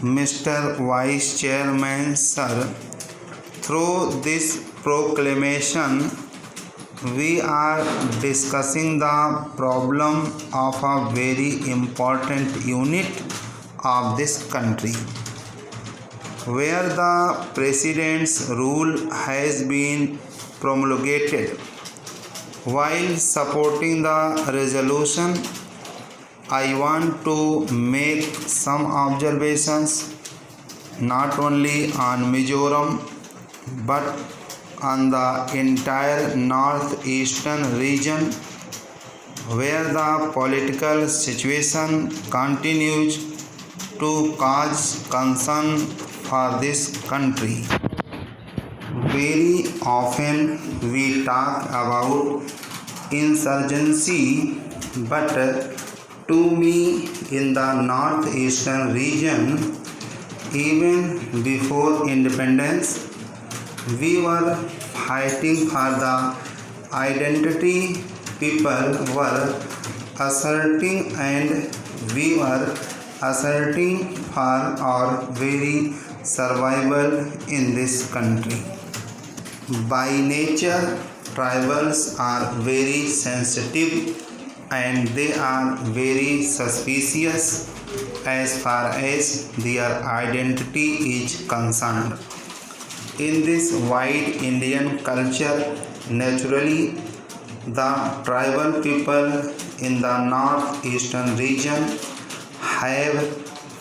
Mr. Vice Chairman, sir, through this proclamation, we are discussing the problem of a very important unit of this country, where the President's rule has been promulgated. While supporting the resolution, I want to make some observations not only on Mizoram but on the entire northeastern region, where the political situation continues to cause concern for this country. Very often we talk about insurgency, but to me, in the northeastern region, even before independence, we were fighting for the identity people were asserting, and we were asserting for our very survival in this country. By nature, tribals are very sensitive and they are very suspicious as far as their identity is concerned. In this wide Indian culture, naturally, the tribal people in the northeastern region have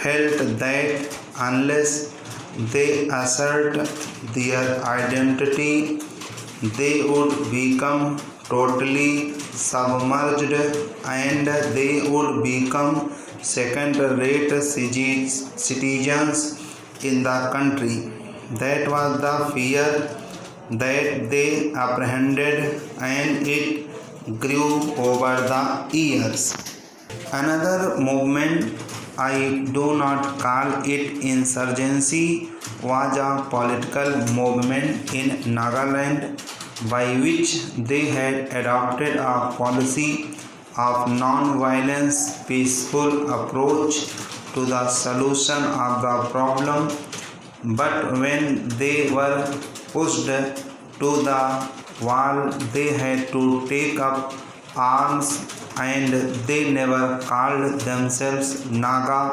felt that unless they assert their identity, they would become totally submerged and they would become second-rate citizens in the country. That was the fear that they apprehended, and it grew over the years. Another movement, I do not call it insurgency, was a political movement in Nagaland by which they had adopted a policy of non-violence, peaceful approach to the solution of the problem. But when they were pushed to the wall, they had to take up arms, and they never called themselves Naga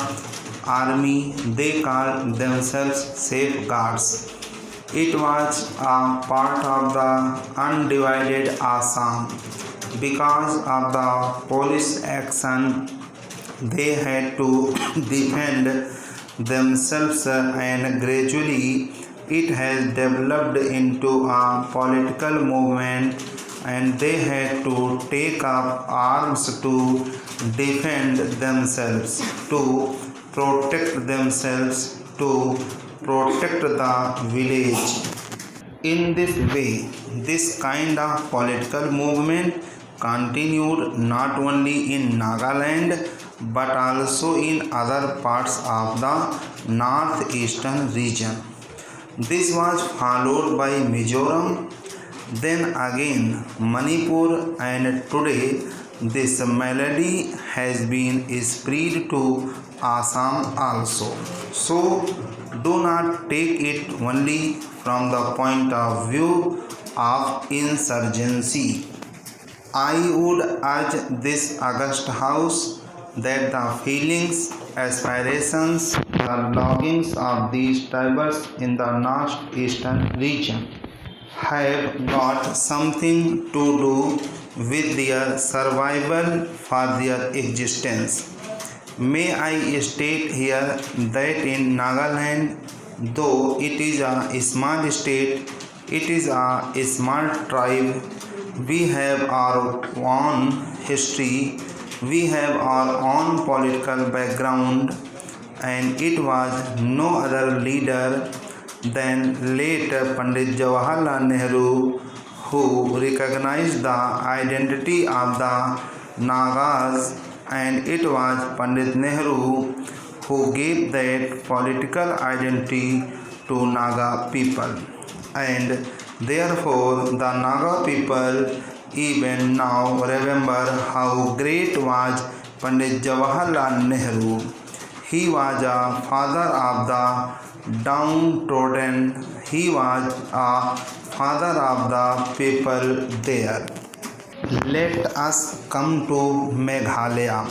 army, they called themselves safeguards. It was a part of the undivided Assam. Because of the police action, they had to defend themselves, and gradually it has developed into a political movement, and they had to take up arms to defend themselves, to protect themselves, to protect the village. In this way, this kind of political movement continued not only in Nagaland but also in other parts of the northeastern region. This was followed by Mizoram, then again Manipur, and today this melody has been spread to Assam also. So do not take it only from the point of view of insurgency. I would urge this august house that the feelings, aspirations, the longings of these tribes in the northeastern region have got something to do with their survival for their existence. May I state here that in Nagaland, though it is a small state, it is a small tribe, we have our own history, we have our own political background, and it was no other leader than late Pandit Jawaharlal Nehru who recognized the identity of the Nagas, and it was Pandit Nehru who gave that political identity to Naga people, and therefore the Naga people even now remember how great was Pandit Jawaharlal Nehru. He was a father of the downtrodden. He was a father of the people there. Let us come to Meghalaya.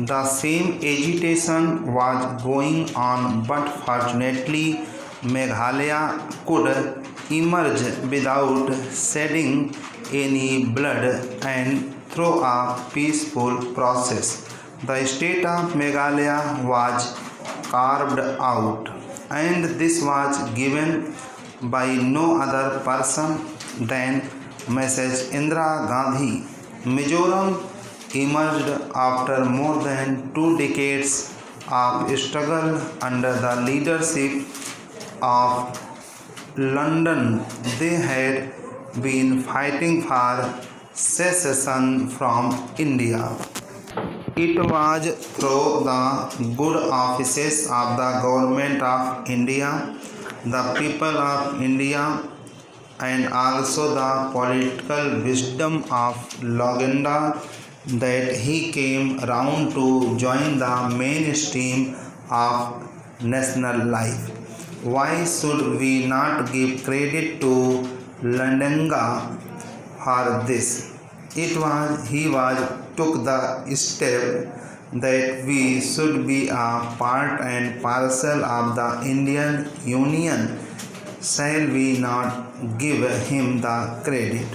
The same agitation was going on, but fortunately, Meghalaya could emerge without shedding any blood and through a peaceful process. The state of Meghalaya was carved out, and this was given by no other person than Mrs. Indira Gandhi. Mizoram emerged after more than 2 decades of struggle under the leadership of London. They had been fighting for secession from India. It was through the good offices of the government of India, the people of India, and also the political wisdom of Logenda that he came round to join the mainstream of national life. Why should we not give credit to Landenga for this? He took the step that we should be a part and parcel of the Indian Union. Shall we not give him the credit?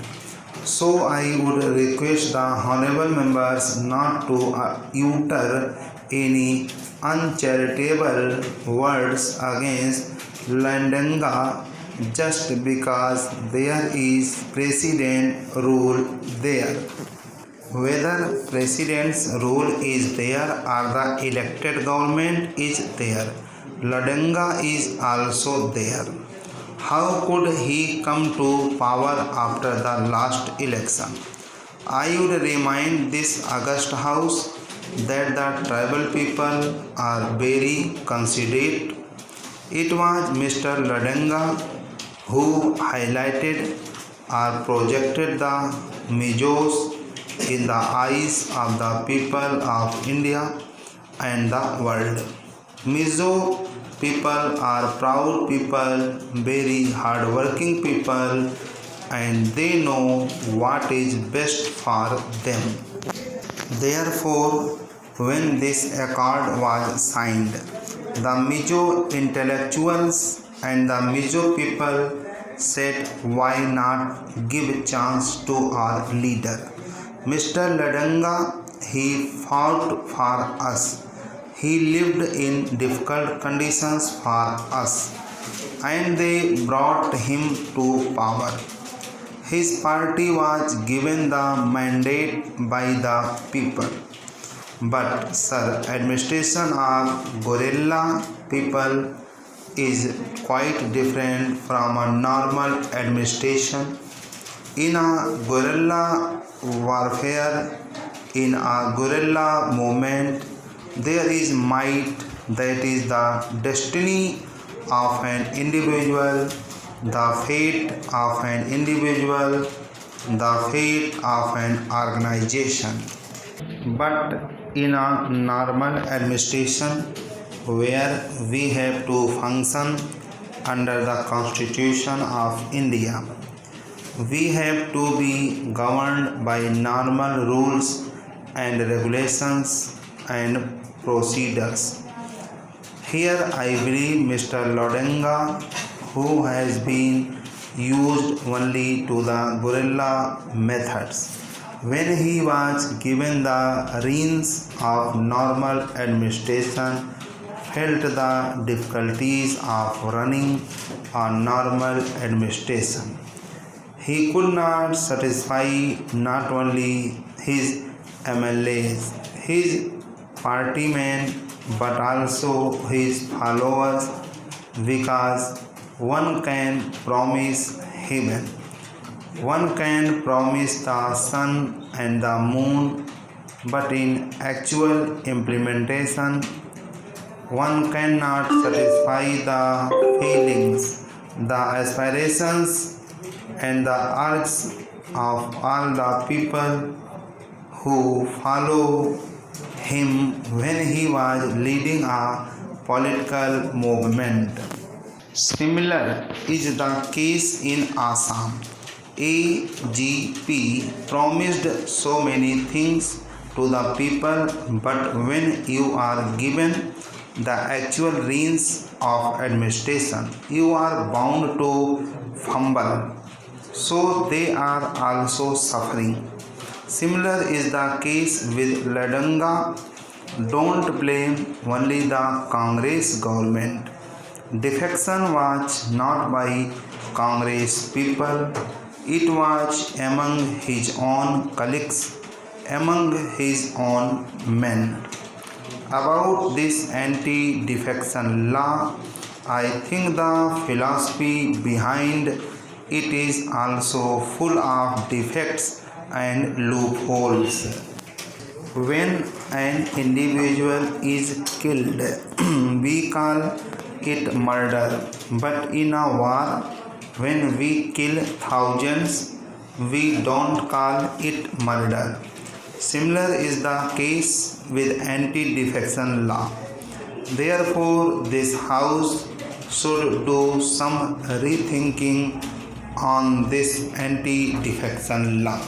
So I would request the honorable members not to utter any uncharitable words against Landenga just because there is president rule there. Whether president's rule is there or the elected government is there, Landenga is also there. How could he come to power after the last election? I would remind this august house that the tribal people are very considerate. It was Mr. Landenga who highlighted or projected the Mijos in the eyes of the people of India and the world. Mizo people are proud people, very hardworking people, and they know what is best for them. Therefore, when this accord was signed, the Mizo intellectuals and the Mizo people said, why not give chance to our leader? Mr. Landenga, he fought for us. He lived in difficult conditions for us, and they brought him to power. His party was given the mandate by the people. But, sir, administration of guerrilla people is quite different from a normal administration. In a guerrilla warfare, in a guerrilla movement, there is might, that is the destiny of an individual, the fate of an individual, the fate of an organization. But in a normal administration, where we have to function under the Constitution of India, we have to be governed by normal rules and regulations and procedures. Here I believe Mr. Landenga, who has been used only to the guerrilla methods, when he was given the reins of normal administration, felt the difficulties of running a normal administration. He could not satisfy not only his MLAs, his partymen, but also his followers, because one can promise heaven, one can promise the sun and the moon, but in actual implementation, one cannot satisfy the feelings, the aspirations, and the urges of all the people who follow him when he was leading a political movement. Similar is the case in Assam. AGP promised so many things to the people, but when you are given the actual reins of administration, you are bound to fumble. So they are also suffering. Similar is the case with Ladanga. Don't blame only the Congress government. Defection was not by Congress people, it was among his own colleagues, among his own men. About this anti-defection law, I think the philosophy behind it is also full of defects and loopholes. When an individual is killed, we call it murder, but in a war, when we kill thousands, we don't call it murder. Similar is the case with anti-defection law. Therefore, this House should do some rethinking on this anti-defection law.